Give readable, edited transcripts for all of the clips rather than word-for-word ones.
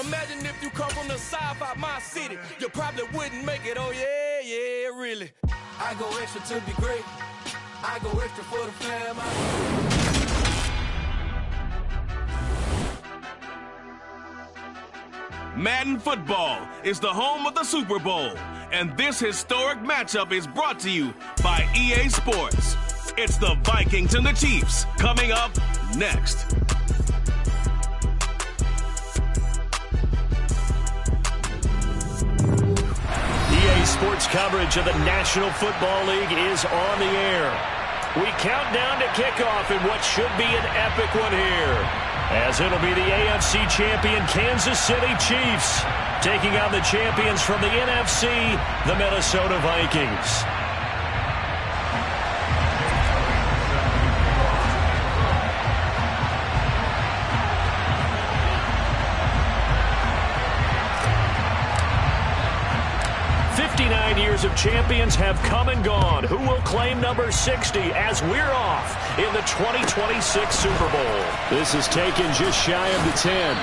Imagine if you come from the south out my city, you probably wouldn't make it. Oh yeah, yeah, really. I go extra to be great. I go extra for the fam. Madden football is the home of the Super Bowl, and this historic matchup is brought to you by EA Sports. It's the Vikings and the Chiefs coming up next. EA Sports coverage of the National Football League is on the air. We count down to kickoff in what should be an epic one here, as it'll be the AFC champion Kansas City Chiefs taking on the champions from the NFC, the Minnesota Vikings. Years of champions have come and gone. Who will claim number 60 as we're off in the 2026 Super Bowl? This is taken just shy of the 10.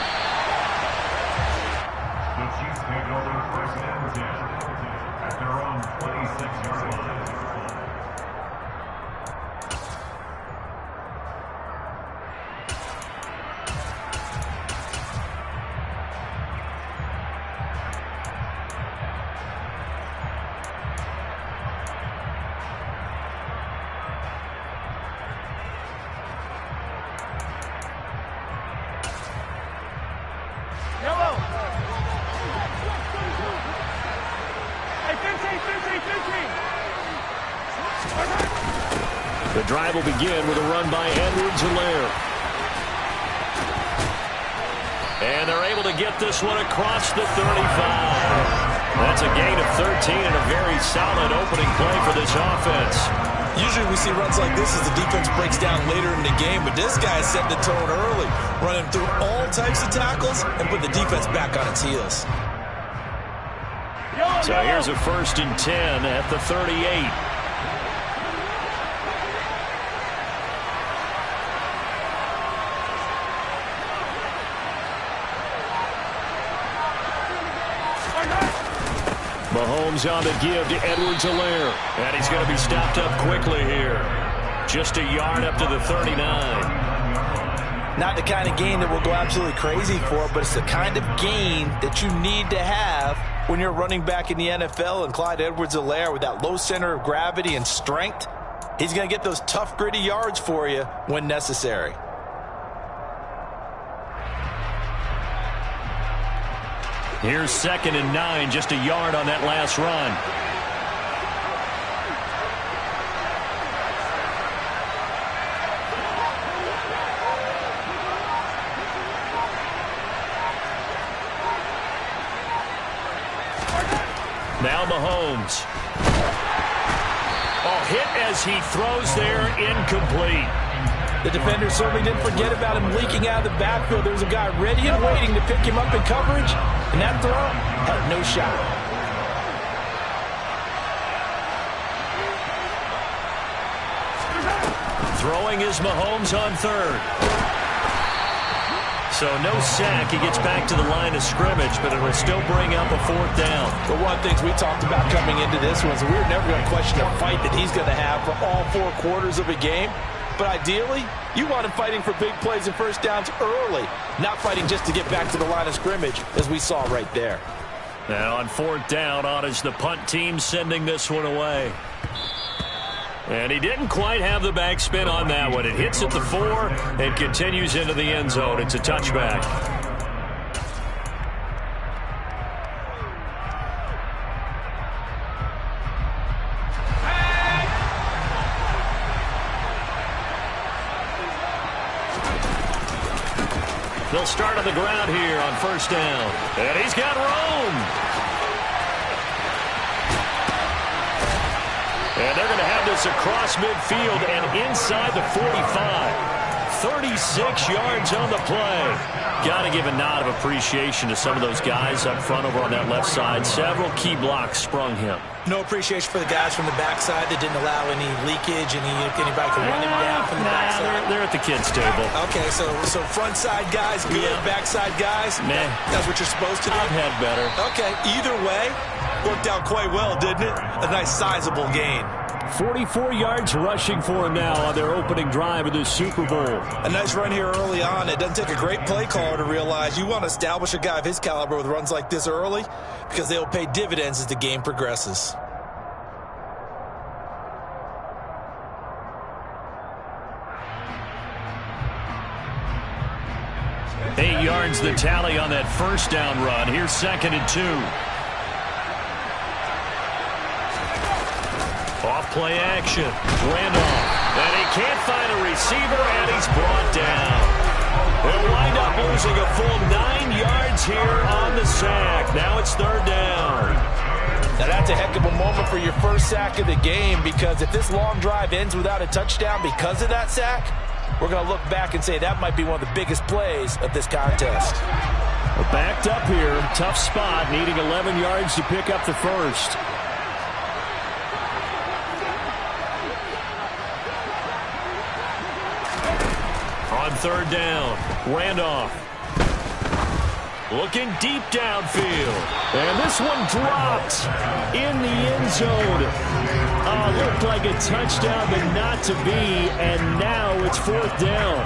The Chiefs take over first and 10 at their own 26-yard line. The drive will begin with a run by Edwards-Helaire. And they're able to get this one across the 35. That's a gain of 13 and a very solid opening play for this offense. Usually we see runs like this as the defense breaks down later in the game, but this guy set the tone early, running through all types of tackles and put the defense back on its heels. So here's a 1st and 10 at the 38. Mahomes on the give to Edwards-Helaire. And he's going to be stopped up quickly here. Just a yard up to the 39. Not the kind of gain that we'll go absolutely crazy for, but it's the kind of gain that you need to have when you're running back in the NFL. And Clyde Edwards-Helaire, with that low center of gravity and strength, he's going to get those tough, gritty yards for you when necessary. Here's 2nd and 9, just a yard on that last run. Now Mahomes. Oh, hit as he throws there, incomplete. The defender certainly didn't forget about him leaking out of the backfield. There was a guy ready and waiting to pick him up in coverage, and that throw had no shot. Throwing is Mahomes on 3rd. So no sack. He gets back to the line of scrimmage, but it will still bring up a 4th down. But one of the things we talked about coming into this was we were never going to question the fight that he's going to have for all 4 quarters of a game. But ideally, you want him fighting for big plays and first downs early, not fighting just to get back to the line of scrimmage, as we saw right there. Now on 4th down, on is the punt team sending this one away. And he didn't quite have the backspin on that one. It hits at the 4 and continues into the end zone. It's a touchback. They'll start on the ground here on 1st down. And he's got room. And they're going to have this across midfield and inside the 45. 36 yards on the play. Got to give a nod of appreciation to some of those guys up front over on that left side. Several key blocks sprung him. No appreciation for the guys from the backside that didn't allow any leakage, anybody could run him down from the backside. They're at the kids' table. Okay, so front side guys good, backside guys, meh. That's what you're supposed to do? I've had better. Okay, either way, worked out quite well, didn't it? A nice sizable gain. 44 yards rushing for him now on their opening drive of the Super Bowl. A nice run here early on. It doesn't take a great play caller to realize you want to establish a guy of his caliber with runs like this early because they'll pay dividends as the game progresses. Eight yards the tally on that first down run. Here's 2nd and 2. Off play action. Randolph. And he can't find a receiver, and he's brought down. They'll wind up losing a full 9 yards here on the sack. Now it's 3rd down. Now that's a heck of a moment for your first sack of the game, because if this long drive ends without a touchdown because of that sack, we're going to look back and say that might be one of the biggest plays of this contest. We're backed up here. Tough spot, needing 11 yards to pick up the first. On 3rd down, Randolph. Looking deep downfield. And this one dropped in the end zone. Looked like a touchdown, but not to be. And now it's 4th down.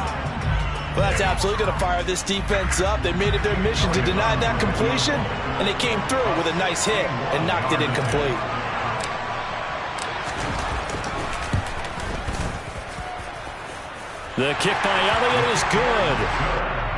Well, that's absolutely going to fire this defense up. They made it their mission to deny that completion, and they came through with a nice hit and knocked it incomplete. The kick by Elliott is good.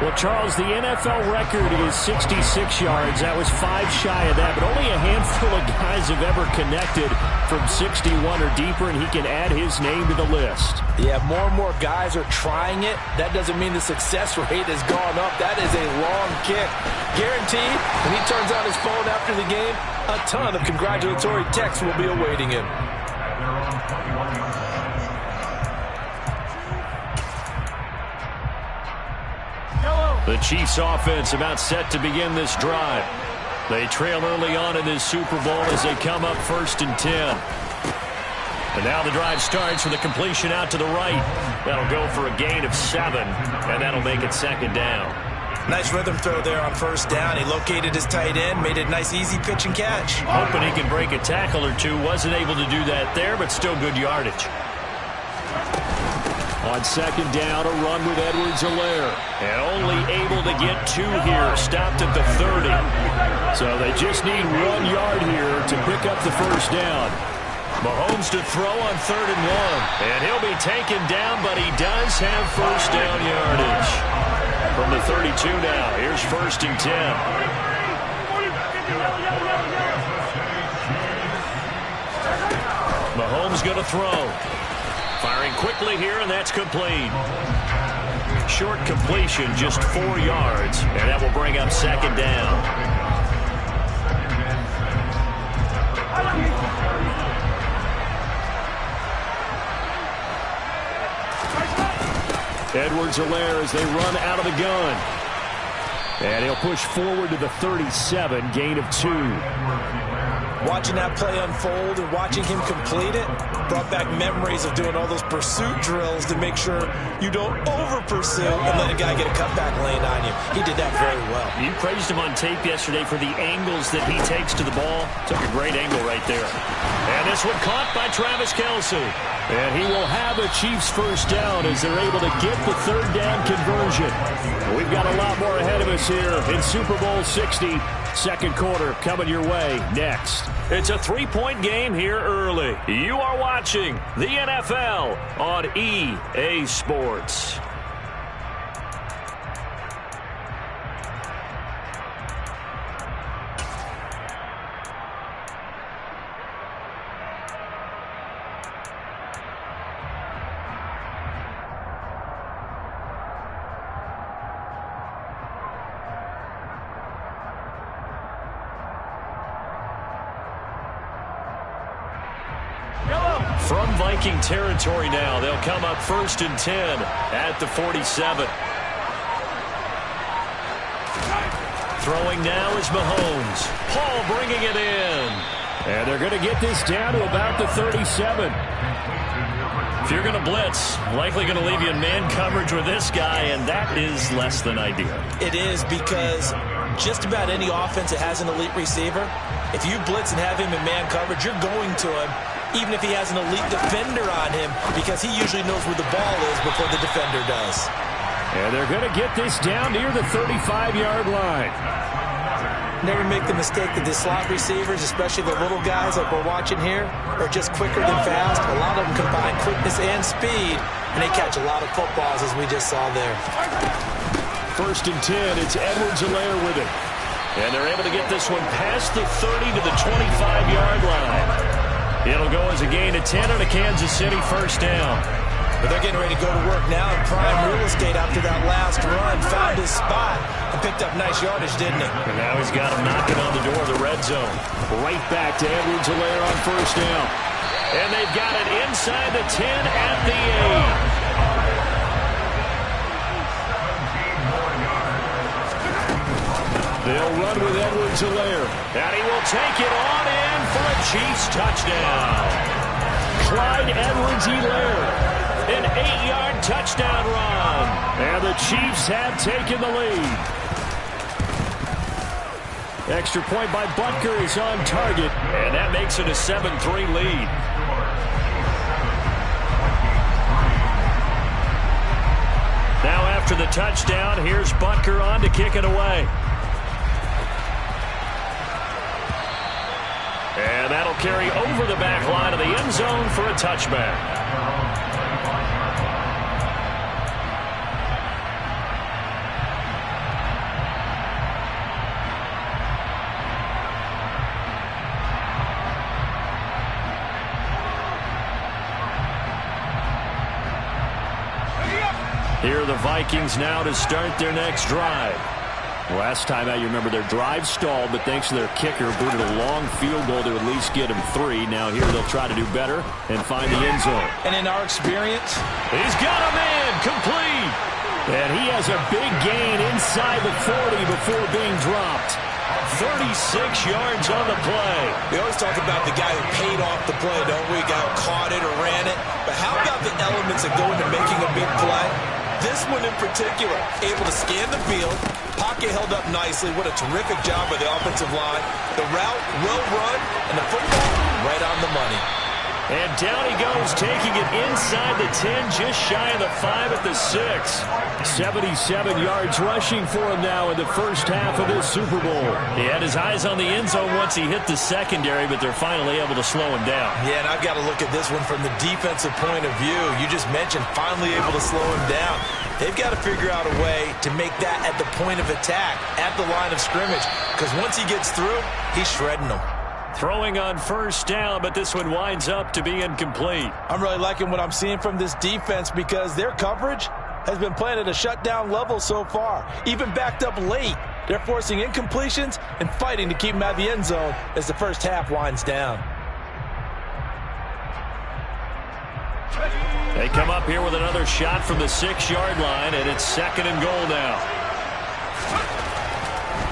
Well, Charles, the NFL record is 66 yards. That was 5 shy of that, but only a handful of guys have ever connected from 61 or deeper, and he can add his name to the list. Yeah, more and more guys are trying it. That doesn't mean the success rate has gone up. That is a long kick. Guaranteed, when he turns on his phone after the game, a ton of congratulatory texts will be awaiting him. The Chiefs offense about set to begin this drive. They trail early on in this Super Bowl as they come up 1st and 10. And now the drive starts with a completion out to the right. That'll go for a gain of 7, and that'll make it 2nd down. Nice rhythm throw there on 1st down. He located his tight end, made it a nice easy pitch and catch. Hoping he can break a tackle or two. Wasn't able to do that there, but still good yardage. On 2nd down, a run with Edwards-Helaire. And only able to get 2 here. Stopped at the 30. So they just need 1 yard here to pick up the 1st down. Mahomes to throw on 3rd and 1. And he'll be taken down, but he does have 1st down yardage. From the 32 now, here's 1st and 10. Mahomes going to throw. Firing quickly here, and that's complete. Short completion, just 4 yards, and that will bring up 2nd down. Edwards-Helaire as they run out of the gun. And he'll push forward to the 37, gain of 2. Watching that play unfold and watching him complete it brought back memories of doing all those pursuit drills to make sure you don't over-pursue and let a guy get a cutback lane on you. He did that very well. You praised him on tape yesterday for the angles that he takes to the ball. Took a great angle right there. And this one caught by Travis Kelce. And he will have a Chiefs 1st down as they're able to get the 3rd down conversion. We've got a lot more ahead of us here in Super Bowl 60. 2nd quarter coming your way next. It's a 3-point game here early. You are watching the NFL on EA Sports. From Viking territory now, they'll come up 1st and 10 at the 47. Throwing now is Mahomes. Paul bringing it in. And they're going to get this down to about the 37. If you're going to blitz, likely going to leave you in man coverage with this guy, and that is less than ideal. It is, because just about any offense that has an elite receiver, if you blitz and have him in man coverage, you're going to him, even if he has an elite defender on him, because he usually knows where the ball is before the defender does. And they're going to get this down near the 35-yard line. Never make the mistake that the slot receivers, especially the little guys like we're watching here, are just quicker than fast. A lot of them combine quickness and speed, and they catch a lot of footballs, as we just saw there. 1st and 10, it's Edwards-Helaire with it. And they're able to get this one past the 30 to the 25-yard line. It'll go as a gain of 10 on a Kansas City 1st down. But they're getting ready to go to work now in prime real estate after that last run. Found his spot and picked up nice yardage, didn't he? And now he's got him knocking on the door of the red zone. Right back to Edwards-Helaire on 1st down. And they've got it inside the 10 at the 8. They'll run with Edwards-Helaire. And he will take it on in for a Chiefs touchdown. Clyde Edwards-Helaire. An 8-yard touchdown run. And the Chiefs have taken the lead. Extra point by Butker is on target. And that makes it a 7-3 lead. Now after the touchdown, here's Butker on to kick it away. And that'll carry over the back line of the end zone for a touchback. Here are the Vikings now to start their next drive. Last time out, you remember their drive stalled, but thanks to their kicker, booted a long field goal to at least get him 3. Now here they'll try to do better and find the end zone. And in our experience, he's got him in, complete. And he has a big gain inside the 40 before being dropped. 36 yards on the play. We always talk about the guy who paid off the play, don't we? Guy who caught it or ran it. But how about the elements that go into making a big play? This one in particular, able to scan the field, pocket held up nicely. What a terrific job by the offensive line. The route, well run, and the football right on the money. And down he goes, taking it inside the 10, just shy of the 5 at the 6. 77 yards rushing for him now in the first half of this Super Bowl. He had his eyes on the end zone once he hit the secondary, but they're finally able to slow him down. Yeah, and I've got to look at this one from the defensive point of view. You just mentioned finally able to slow him down. They've got to figure out a way to make that at the point of attack, at the line of scrimmage, because once he gets through, he's shredding them. Throwing on first down, but this one winds up to be incomplete. I'm really liking what I'm seeing from this defense because their coverage has been playing at a shutdown level so far. Even backed up late, they're forcing incompletions and fighting to keep them out of the end zone as the first half winds down. They come up here with another shot from the 6-yard line, and it's 2nd and goal now.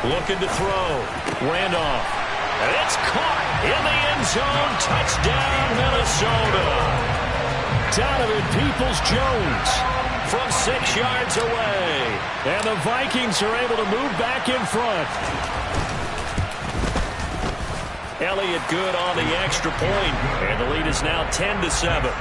Looking to throw. Randolph. And it's caught in the end zone. Touchdown, Minnesota. Donovan Peoples-Jones from 6 yards away. And the Vikings are able to move back in front. Elliott good on the extra point. And the lead is now 10-7.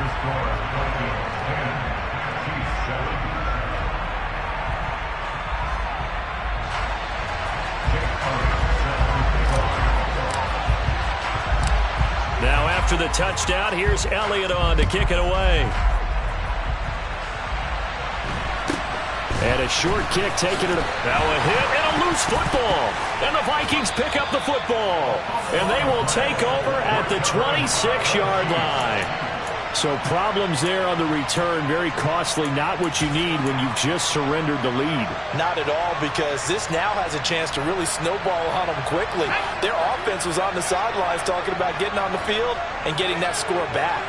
Now after the touchdown, here's Elliott on to kick it away. And a short kick taking it. Now a hit and a loose football. And the Vikings pick up the football. And they will take over at the 26-yard line. So problems there on the return. Very costly. Not what you need when you've just surrendered the lead. Not at all, because this now has a chance to really snowball on them quickly. Their offense was on the sidelines talking about getting on the field and getting that score back.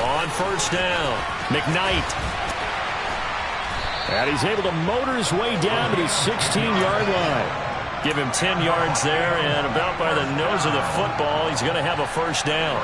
On first down, McKnight. And he's able to motor his way down to the 16-yard line. Give him 10 yards there, and about by the nose of the football, he's going to have a first down.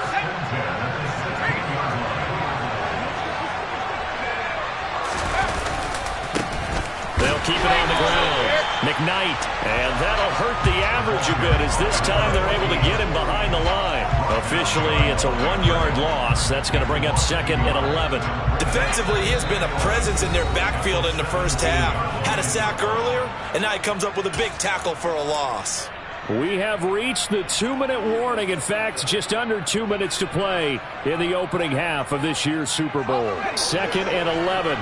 They'll keep it on the ground. McKnight, and that'll hurt the average a bit as this time they're able to get him behind the line. Officially, it's a 1-yard loss. That's going to bring up second and 11. Defensively, he has been a presence in their backfield in the first half. Had a sack earlier, and now he comes up with a big tackle for a loss. We have reached the 2-minute warning. In fact, just under 2 minutes to play in the opening half of this year's Super Bowl. Second and 11.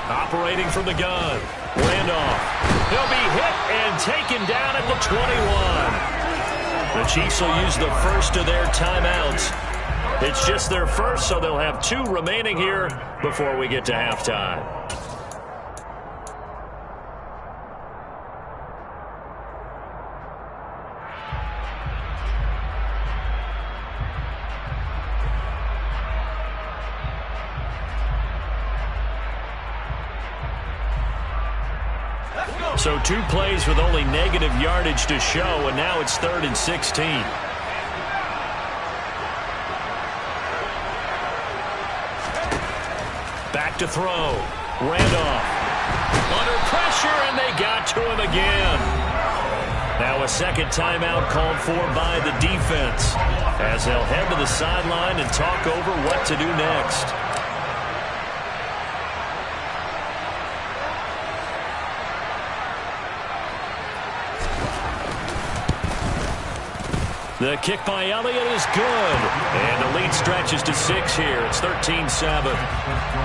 Operating from the gun. Randolph. He'll be hit and taken down at the 21. The Chiefs will use the first of their timeouts. It's just their first, so they'll have 2 remaining here before we get to halftime. So 2 plays with only negative yardage to show, and now it's 3rd and 16. Back to throw. Randolph. Under pressure, and they got to him again. Now a second timeout called for by the defense as they'll head to the sideline and talk over what to do next. The kick by Elliott is good. And the lead stretches to 6 here. It's 13-7.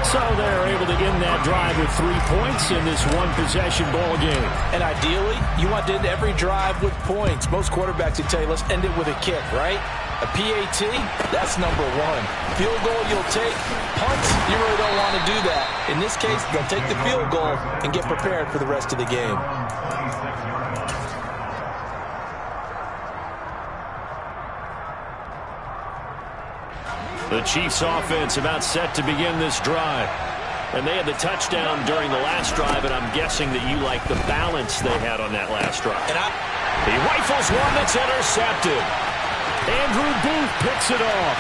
So they're able to end that drive with 3 points in this one-possession ball game. And ideally, you want to end every drive with points. Most quarterbacks would tell you, let's end it with a kick, right? A PAT, that's number 1. Field goal you'll take. Punts, you really don't want to do that. In this case, they'll take the field goal and get prepared for the rest of the game. The Chiefs offense about set to begin this drive. And they had the touchdown during the last drive, and I'm guessing that you like the balance they had on that last drive. And he rifles one that's intercepted. Andrew Booth picks it off.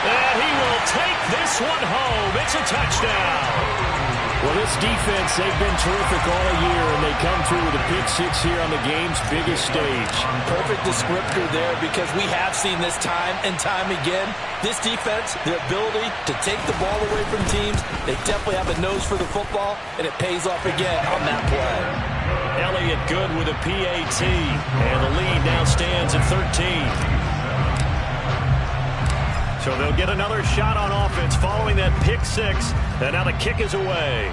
And he will take this one home. It's a touchdown. Well, this defense, they've been terrific all year, and they come through with a pick 6 here on the game's biggest stage. Perfect descriptor there, because we have seen this time and time again. This defense, their ability to take the ball away from teams, they definitely have a nose for the football, and it pays off again on that play. Elliott good with a PAT, and the lead now stands at 13. So they'll get another shot on offense following that pick 6, and now the kick is away.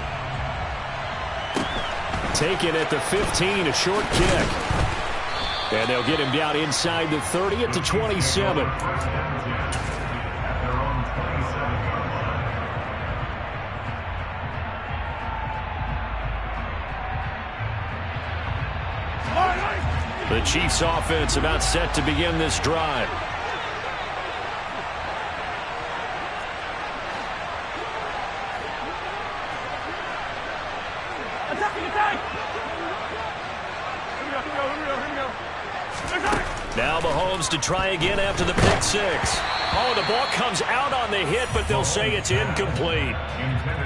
Taken at the 15, a short kick. And they'll get him down inside the 30 at the 27. The Chiefs offense about set to begin this drive. Now Mahomes to try again after the pick 6. Oh, the ball comes out on the hit, but they'll say it's incomplete.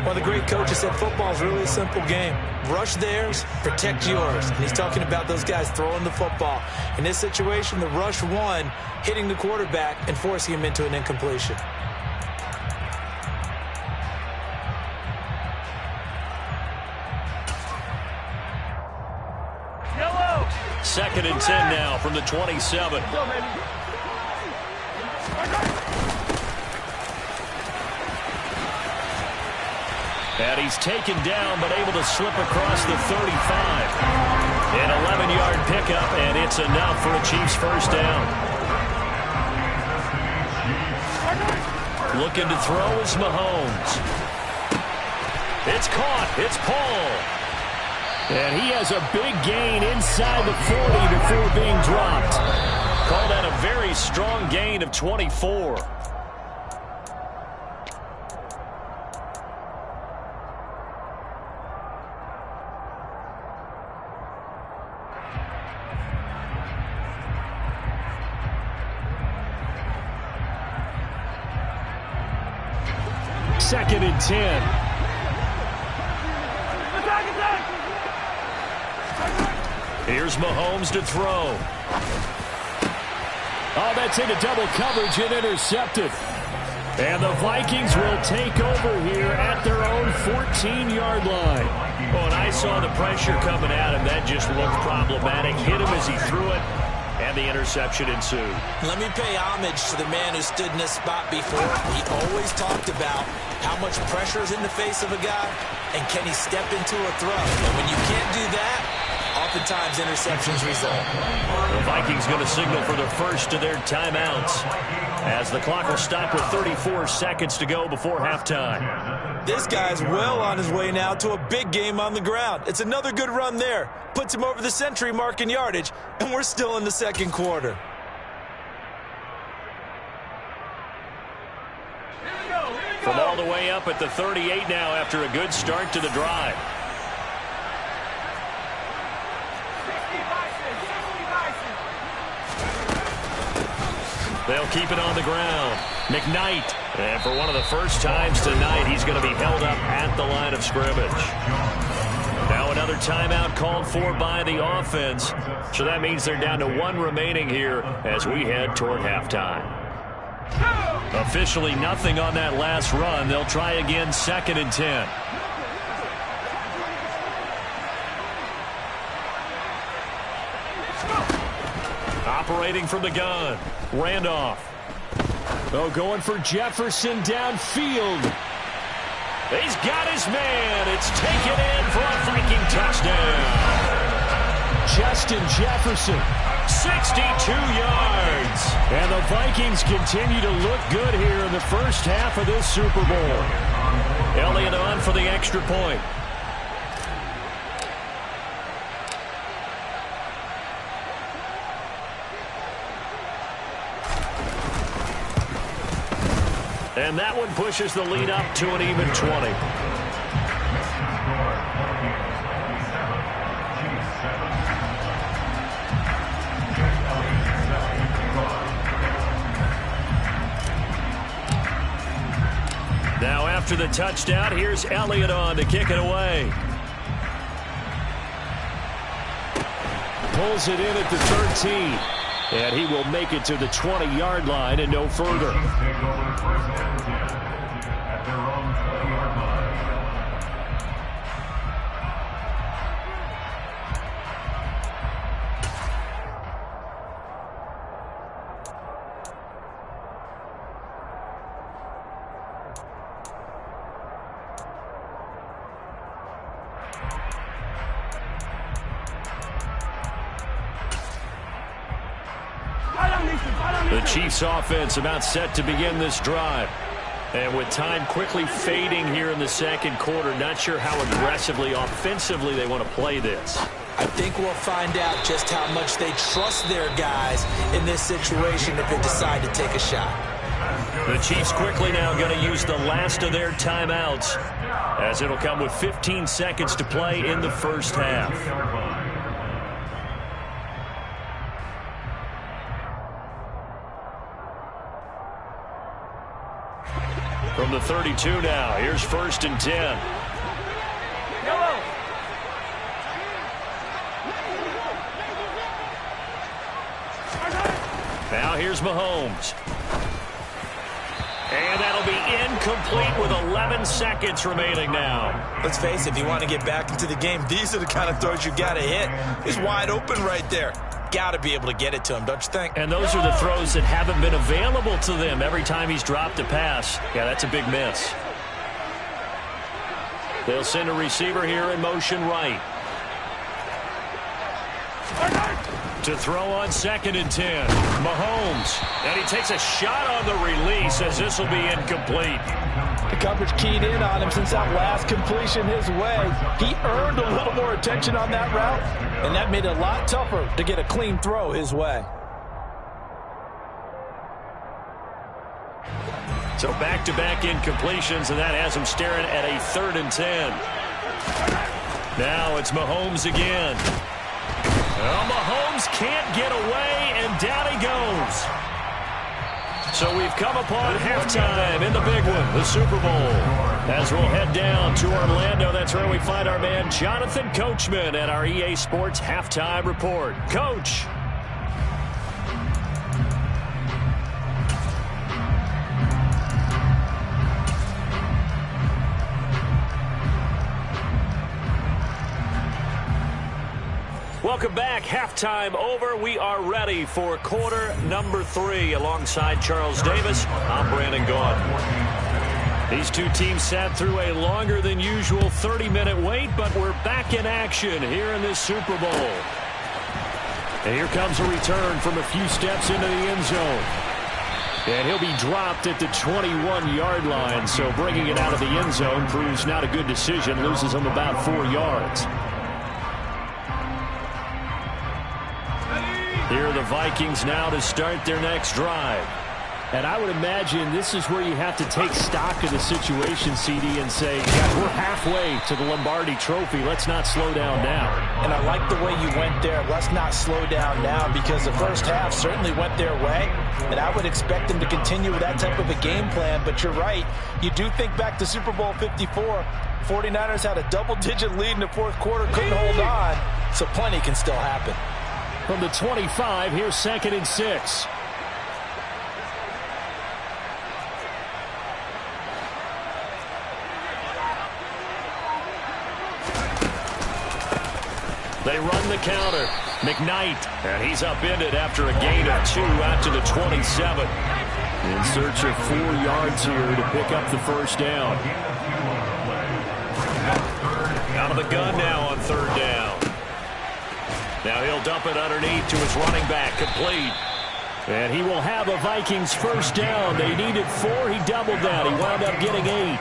One of the great coaches said football is really a simple game. Rush theirs, protect yours. And he's talking about those guys throwing the football. In this situation, the rush won, hitting the quarterback and forcing him into an incompletion. Second and 10 now from the 27. And he's taken down, but able to slip across the 35. An 11-yard pickup, and it's enough for a Chiefs first down. Looking to throw is Mahomes. It's caught. It's Paul. And he has a big gain inside the 40 before being dropped. Call that a very strong gain of 24. Second and 10. Here's Mahomes to throw. Oh, that's into double coverage and intercepted. And the Vikings will take over here at their own 14-yard line. Oh, and I saw the pressure coming at him. That just looked problematic. Hit him as he threw it, and the interception ensued. Let me pay homage to the man who stood in this spot before. He always talked about how much pressure is in the face of a guy, and can he step into a throw. And when you can't do that, oftentimes interceptions result. The Vikings going to signal for the first of their timeouts as the clock will stop with 34 seconds to go before halftime. This guy's well on his way now to a big game on the ground. It's another good run there. Puts him over the century mark in yardage, and we're still in the second quarter. From all the way up at the 38 now after a good start to the drive. They'll keep it on the ground. McKnight. And for one of the first times tonight, he's going to be held up at the line of scrimmage. Now another timeout called for by the offense. So that means they're down to one remaining here as we head toward halftime. Officially nothing on that last run. They'll try again, second and 10. Operating from the gun. Randolph. Oh, going for Jefferson downfield. He's got his man. It's taken in for a Viking touchdown. Justin Jefferson, 62 yards. And the Vikings continue to look good here in the first half of this Super Bowl. Elliott on for the extra point. And that one pushes the lead up to an even 20. Now after the touchdown, here's Elliott on to kick it away. Pulls it in at the 13. And he will make it to the 20-yard line and no further. The Chiefs offense about set to begin this drive. And with time quickly fading here in the second quarter, not sure how aggressively, offensively they want to play this. I think we'll find out just how much they trust their guys in this situation if they decide to take a shot. The Chiefs quickly now going to use the last of their timeouts as it'll come with 15 seconds to play in the first half. From the 32 now, here's first and 10. Now here's Mahomes. And that'll be incomplete with 11 seconds remaining now. Let's face it, if you want to get back into the game, these are the kind of throws you got to hit. He's wide open right there. Got to be able to get it to him, don't you think? And those are the throws that haven't been available to them every time he's dropped a pass. Yeah, that's a big miss. They'll send a receiver here in motion right. To throw on second and 10. Mahomes. And he takes a shot on the release as this will be incomplete. The coverage keyed in on him since that last completion his way. He earned a little more attention on that route, and that made it a lot tougher to get a clean throw his way. So back-to-back incompletions, and that has him staring at a 3rd and 10. Now it's Mahomes again. Well, Mahomes can't get away, and down he goes. So we've come upon halftime in the big one, the Super Bowl. As we'll head down to Orlando, that's where we find our man Jonathan Coachman at our EA Sports Halftime Report. Coach. Welcome back. Halftime over. We are ready for quarter number 3. Alongside Charles Davis, I'm Brandon Gaudin. These two teams sat through a longer than usual 30-minute wait, but we're back in action here in this Super Bowl. And here comes a return from a few steps into the end zone. And he'll be dropped at the 21-yard line, so bringing it out of the end zone proves not a good decision. Loses him about 4 yards. Here are the Vikings now to start their next drive. And I would imagine this is where you have to take stock of the situation, CD, and say, yeah, we're halfway to the Lombardi Trophy. Let's not slow down now. And I like the way you went there. Let's not slow down now, because the first half certainly went their way. And I would expect them to continue with that type of a game plan. But you're right. You do think back to Super Bowl 54. 49ers had a double-digit lead in the fourth quarter, couldn't hold on. So plenty can still happen. From the 25, here's 2nd and 6. They run the counter. McKnight, and he's upended after a gain of 2 out to the 27. In search of 4 yards here to pick up the first down. Out of the gun now on 3rd down. Now he'll dump it underneath to his running back, complete. And he will have a Vikings first down. They needed 4. He doubled that. He wound up getting 8.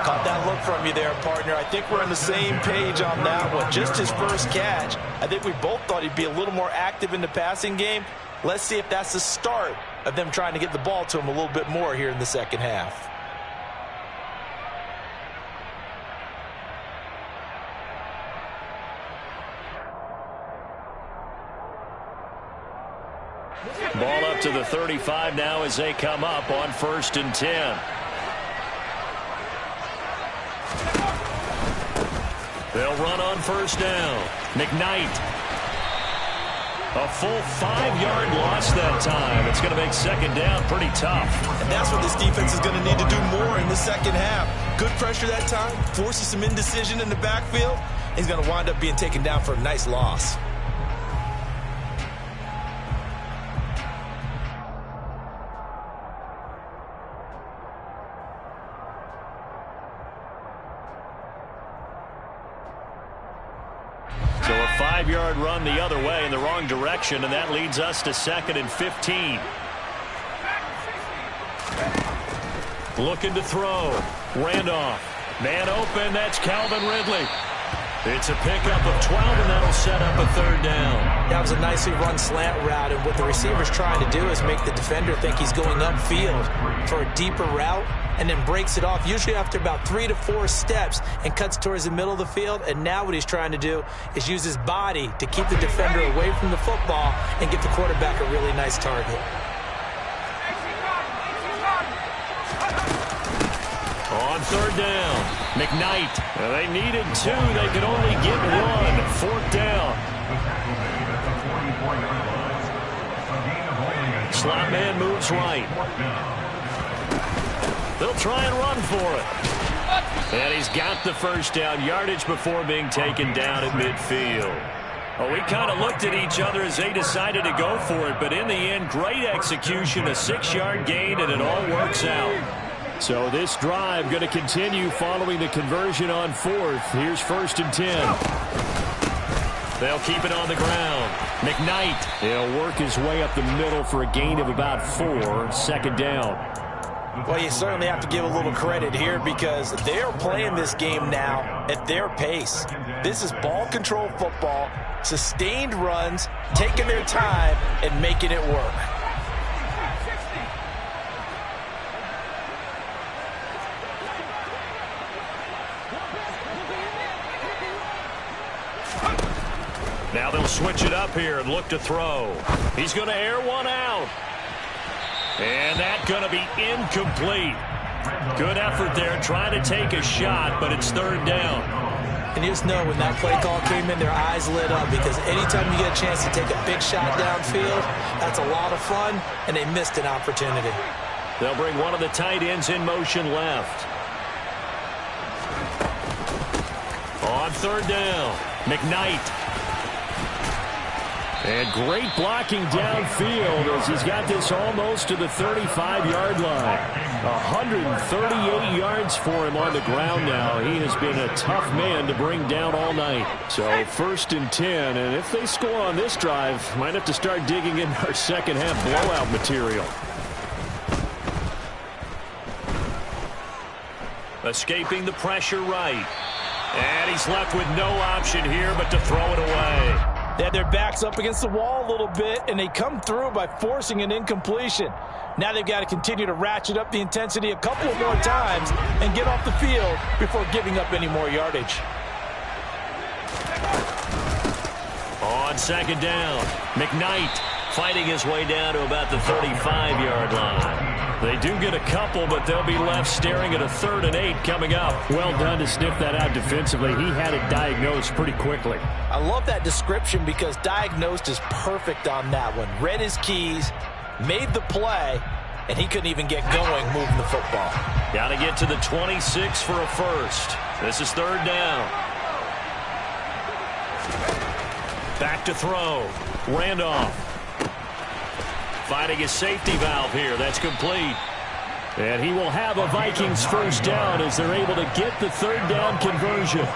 Caught that look from you there, partner. I think we're on the same page on that one. Just his first catch. I think we both thought he'd be a little more active in the passing game. Let's see if that's the start of them trying to get the ball to him a little bit more here in the second half. Ball up to the 35 now as they come up on 1st and 10. They'll run on 1st down. McKnight. A full 5-yard loss that time. It's going to make 2nd down pretty tough. And that's what this defense is going to need to do more in the second half. Good pressure that time. Forces some indecision in the backfield. He's going to wind up being taken down for a nice loss. So a 5-yard run the other way in the wrong direction, and that leads us to 2nd and 15. Looking to throw. Randolph. Man open. That's Calvin Ridley. It's a pickup of 12, and that'll set up a 3rd down. That was a nicely run slant route, and what the receiver's trying to do is make the defender think he's going upfield for a deeper route, and then breaks it off, usually after about 3 to 4 steps, and cuts towards the middle of the field. And now what he's trying to do is use his body to keep the defender away from the football and get the quarterback a really nice target. On 3rd down, McKnight. Well, they needed 2. They could only get 1. 4th down. Slot man moves right. They'll try and run for it. And he's got the first down. Yardage before being taken down at midfield. Well, we kind of looked at each other as they decided to go for it. But in the end, great execution, a 6-yard gain, and it all works out. So this drive going to continue following the conversion on 4th. Here's 1st and 10. They'll keep it on the ground. McKnight. He'll work his way up the middle for a gain of about 4. 2nd down. Well, you certainly have to give a little credit here because they're playing this game now at their pace. This is ball control football, sustained runs, taking their time, and making it work. Now they'll switch it up here and look to throw. He's going to air one out. And that's going to be incomplete. Good effort there trying to take a shot, but it's third down. And you just know when that play call came in, their eyes lit up, because anytime you get a chance to take a big shot downfield, that's a lot of fun, and they missed an opportunity. They'll bring one of the tight ends in motion left. On third down, McKnight. And great blocking downfield as he's got this almost to the 35-yard line. 138 yards for him on the ground now. He has been a tough man to bring down all night. So first and 10, and if they score on this drive, might have to start digging in our second half blowout material. Escaping the pressure right. And he's left with no option here but to throw it away. They had their backs up against the wall a little bit, and they come through by forcing an incompletion. Now they've got to continue to ratchet up the intensity a couple of more times and get off the field before giving up any more yardage. On second down, McKnight fighting his way down to about the 35-yard line. They do get a couple, but they'll be left staring at a 3rd and 8 coming up. Well done to sniff that out defensively. He had it diagnosed pretty quickly. I love that description because diagnosed is perfect on that one. Read his keys, made the play, and he couldn't even get going moving the football. Got to get to the 26 for a first. This is third down. Back to throw. Randolph. Finding his safety valve here. That's complete. And he will have a Vikings first down as they're able to get the third down conversion.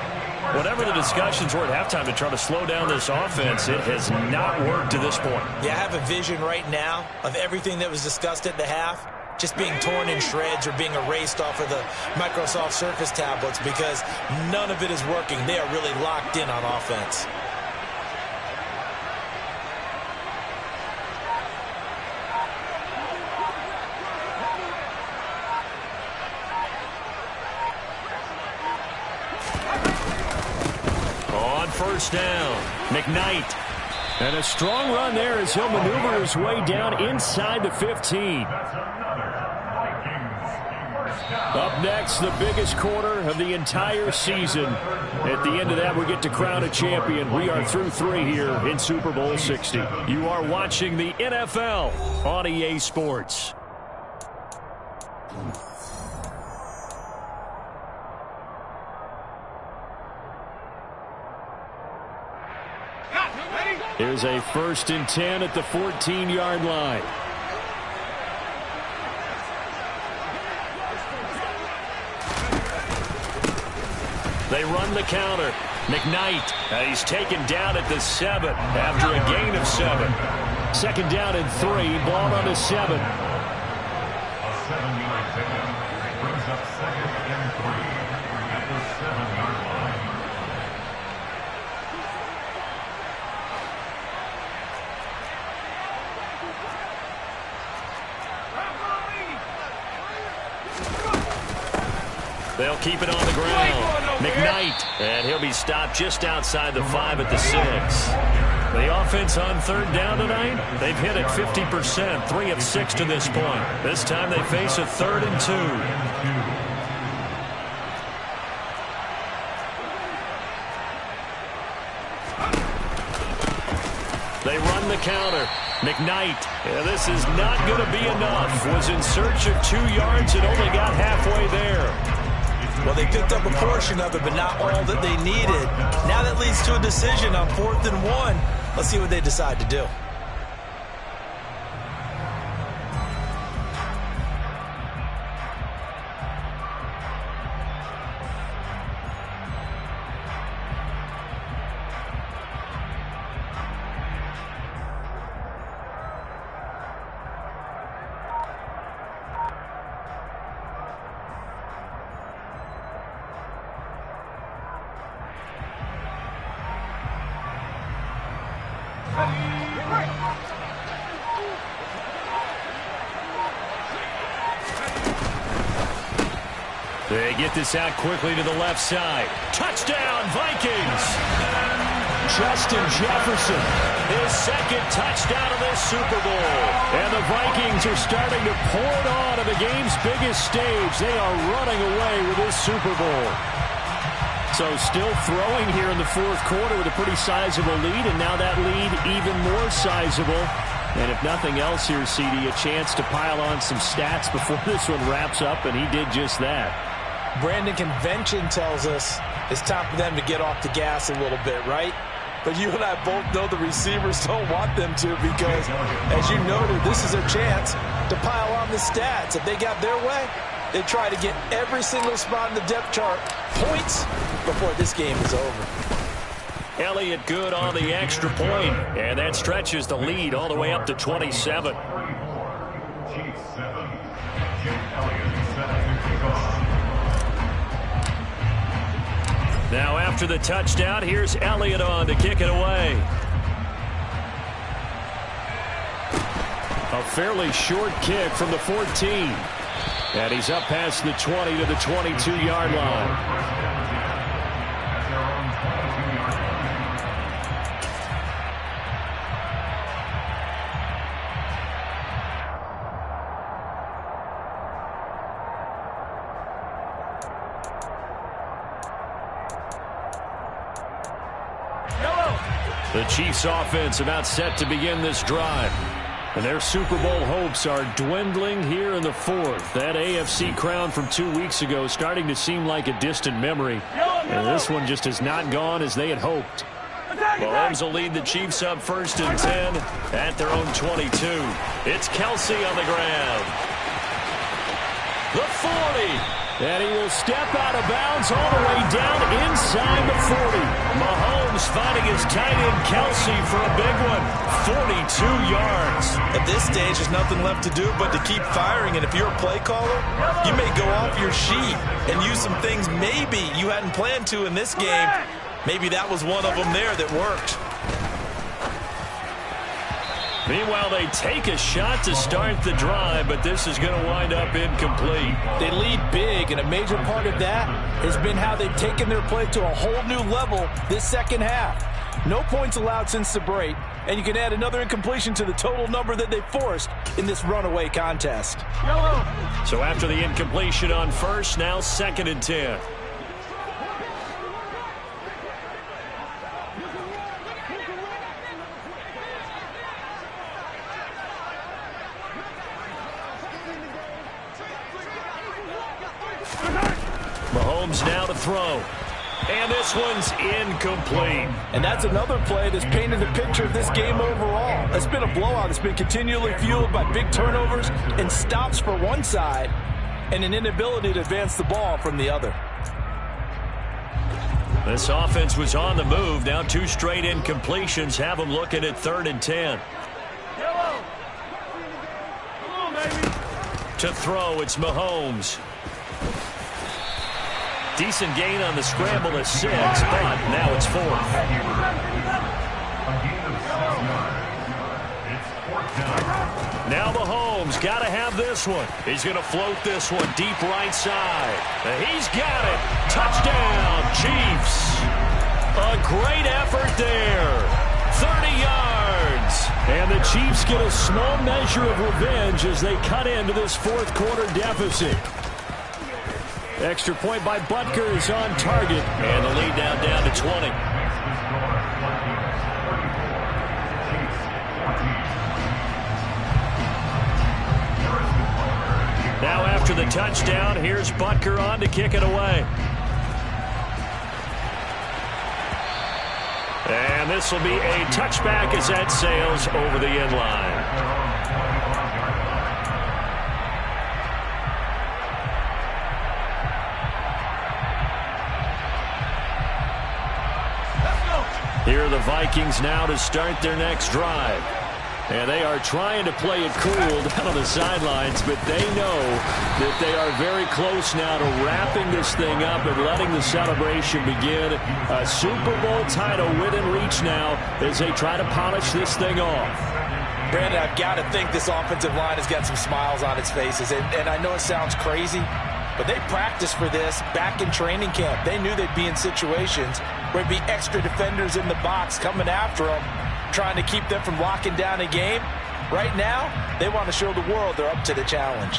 Whatever the discussions were at halftime to try to slow down this offense, it has not worked to this point. Yeah, I have a vision right now of everything that was discussed at the half just being torn in shreds or being erased off of the Microsoft Surface tablets because none of it is working. They are really locked in on offense. First down, McKnight. And a strong run there as he'll maneuver his way down inside the 15. Up next, the biggest quarter of the entire season. At the end of that, we get to crown a champion. We are through 3 here in Super Bowl 60. You are watching the NFL on EA Sports. Here's a 1st and 10 at the 14-yard line. They run the counter. McKnight, he's taken down at the 7 after a gain of 7. Second down and 3, ball on the 7. A 7-yard pickup brings up 2nd and 3 at the 7-yard line. They'll keep it on the ground. McKnight, and he'll be stopped just outside the 5 at the 6. The offense on third down tonight, they've hit it 50%, 3 of 6 to this point. This time they face a 3rd and 2. They run the counter. McKnight, this is not going to be enough. Was in search of 2 yards and only got halfway there. Well, they picked up a portion of it, but not all that they needed. Now that leads to a decision on 4th and 1. Let's see what they decide to do. They get this out quickly to the left side. Touchdown, Vikings! Justin Jefferson. His second touchdown of this Super Bowl. And the Vikings are starting to pour it on the game's biggest stage. They are running away with this Super Bowl. So still throwing here in the fourth quarter with a pretty sizable lead, and now that lead even more sizable. And if nothing else here, CD, a chance to pile on some stats before this one wraps up, and he did just that. Brandon, convention tells us it's time for them to get off the gas a little bit, right? But you and I both know the receivers don't want them to, because, as you noted, this is their chance to pile on the stats. If they got their way, they try to get every single spot in the depth chart points before this game is over. Elliott good on the extra point, and that stretches the lead all the way up to 27. Now after the touchdown, here's Elliott on to kick it away. A fairly short kick from the 14. And he's up past the 20 to the 22-yard line. The Chiefs offense about set to begin this drive. And their Super Bowl hopes are dwindling here in the fourth. That AFC crown from 2 weeks ago starting to seem like a distant memory. And this one just has not gone as they had hoped. Mahomes will lead the Chiefs up 1st and 10 at their own 22. It's Kelsey on the ground. The 40. And he will step out of bounds all the way down inside the 40. Mahomes finding his tight end Kelsey for a big one. 42 yards. At this stage, there's nothing left to do but to keep firing. And if you're a play caller, you may go off your sheet and use some things maybe you hadn't planned to in this game. Maybe that was one of them there that worked. Meanwhile, they take a shot to start the drive, but this is going to wind up incomplete. They lead big, and a major part of that has been how they've taken their play to a whole new level this second half. No points allowed since the break, and you can add another incompletion to the total number that they forced in this runaway contest. So after the incompletion on first, now 2nd and 10. Mahomes now to throw. And this one's incomplete. And that's another play that's painted the picture of this game overall. It's been a blowout. It's been continually fueled by big turnovers and stops for one side and an inability to advance the ball from the other. This offense was on the move. Now 2 straight incompletions have them looking at 3rd and 10. To throw, it's Mahomes. Decent gain on the scramble is 6, but now it's 4th. Now Mahomes got to have this one. He's going to float this one deep right side. He's got it. Touchdown, Chiefs. A great effort there. 30 yards. And the Chiefs get a small measure of revenge as they cut into this fourth quarter deficit. Extra point by Butker is on target. And the lead now down to 20. Now after the touchdown, here's Butker on to kick it away. And this will be a touchback as that sails over the end line. Here are the Vikings now to start their next drive. And they are trying to play it cool down on the sidelines, but they know that they are very close now to wrapping this thing up and letting the celebration begin. A Super Bowl title within reach now as they try to polish this thing off. Brandon, I've got to think this offensive line has got some smiles on its faces. And I know it sounds crazy, but they practiced for this back in training camp. They knew they'd be in situations where there'd be extra defenders in the box coming after them, trying to keep them from locking down a game. Right now, they want to show the world they're up to the challenge.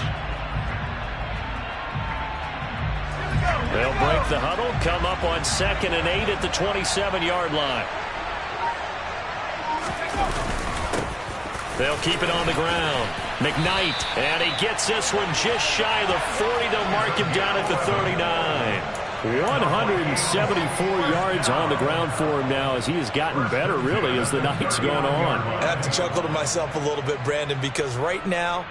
They'll break the huddle, come up on 2nd and 8 at the 27-yard line. They'll keep it on the ground. McKnight, and he gets this one just shy of the 40. They'll mark him down at the 39. 174 yards on the ground for him now as he has gotten better, really, as the night's gone on. I have to chuckle to myself a little bit, Brandon, because right now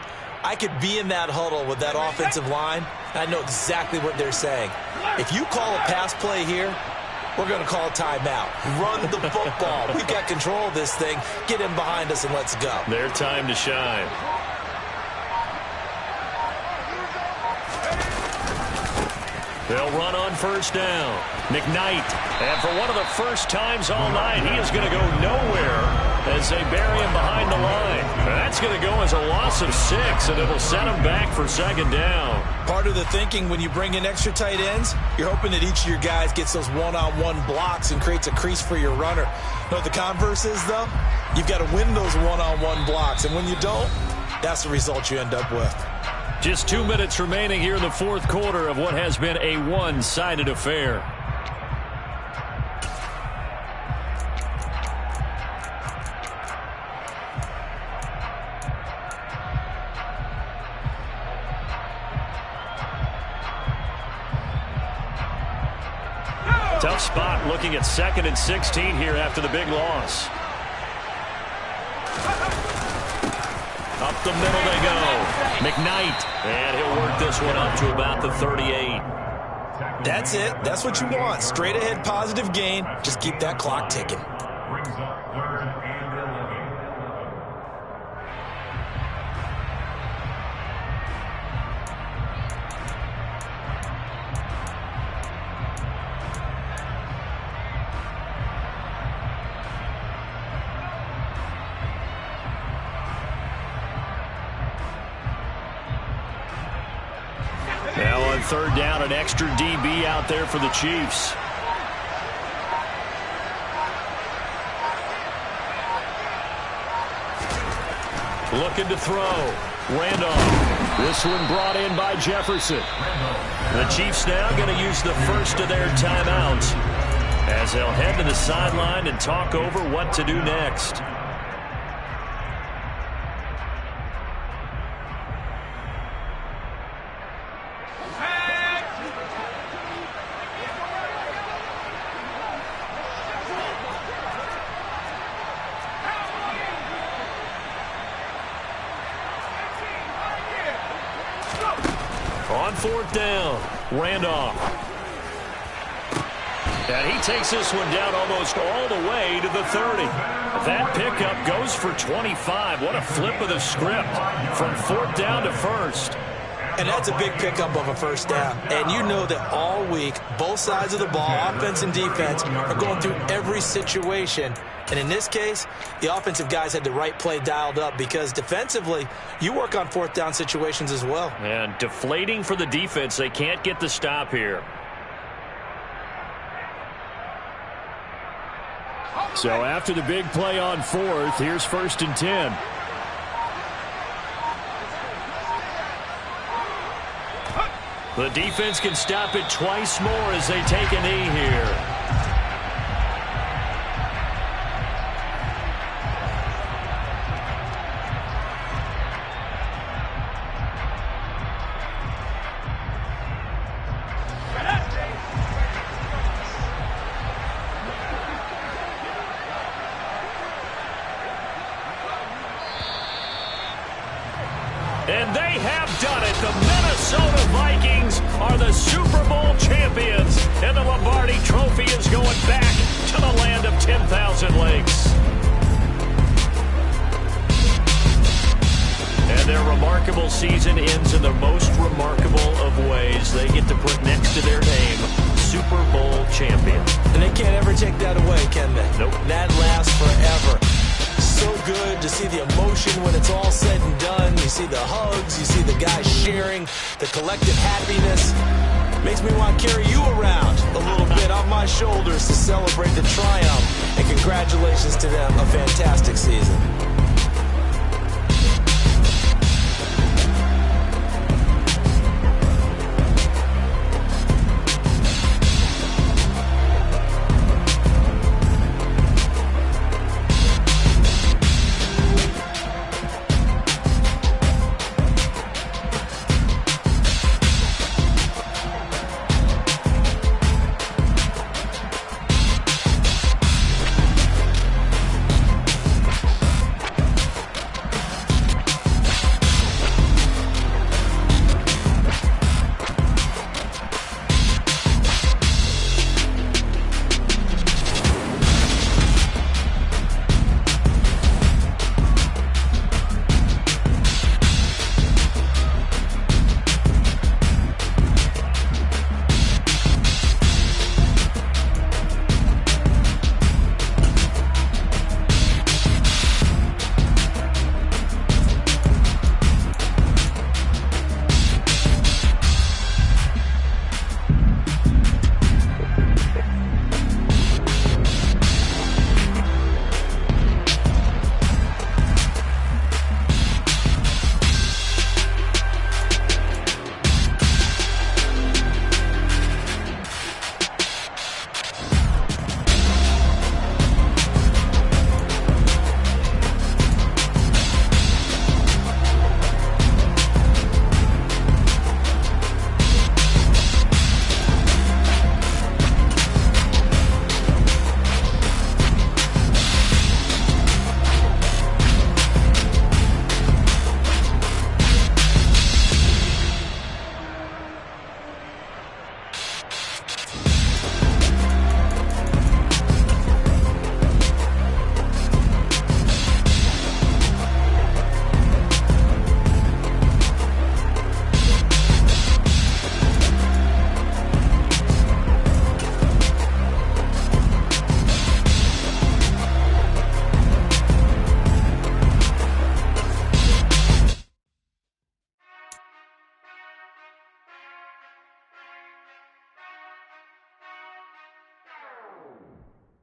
I could be in that huddle with that offensive line, and I know exactly what they're saying. If you call a pass play here, we're going to call a timeout. Run the football. We've got control of this thing. Get in behind us and let's go. Their time to shine. They'll run on 1st down. McKnight, and for one of the first times all night, he is going to go nowhere as they bury him behind the line. That's going to go as a loss of 6, and it'll set him back for 2nd down. Part of the thinking when you bring in extra tight ends, you're hoping that each of your guys gets those one-on-one blocks and creates a crease for your runner. You know what the converse is, though? You've got to win those one-on-one blocks, and when you don't, that's the result you end up with. Just 2 minutes remaining here in the 4th quarter of what has been a one-sided affair. Tough spot looking at 2nd and 16 here after the big loss. Up the middle they go. McKnight, and he'll work this one up to about the 38. That's it. That's what you want. Straight ahead positive gain. Just keep that clock ticking. Brings up 3rd and 11. Now on 3rd down, an extra DB out there for the Chiefs. Looking to throw. Randolph. This one brought in by Jefferson. The Chiefs now going to use the first of their timeouts as they'll head to the sideline and talk over what to do next. On 4th down, Randolph. And he takes this one down almost all the way to the 30. That pickup goes for 25. What a flip of the script from 4th down to 1st. And that's a big pickup of a 1st down. And you know that all week, both sides of the ball, offense and defense, are going through every situation. And in this case, the offensive guys had the right play dialed up because defensively, you work on 4th down situations as well. And deflating for the defense. They can't get the stop here. So after the big play on 4th, here's 1st and 10. The defense can stop it twice more as they take a knee here. And they have done it. The Minnesota Vikings are the Super Bowl champions. And the Lombardi Trophy is going back to the land of 10,000 lakes. And their remarkable season ends in the most remarkable of ways. They get to put next to their name, Super Bowl champion. And they can't ever take that away, can they? Nope. That lasts forever. So good to see the emotion when it's all said and done. You see the hugs, you see the guys sharing, the collective happiness. Makes me want to carry you around a little bit on my shoulders to celebrate the triumph. And congratulations to them, a fantastic season.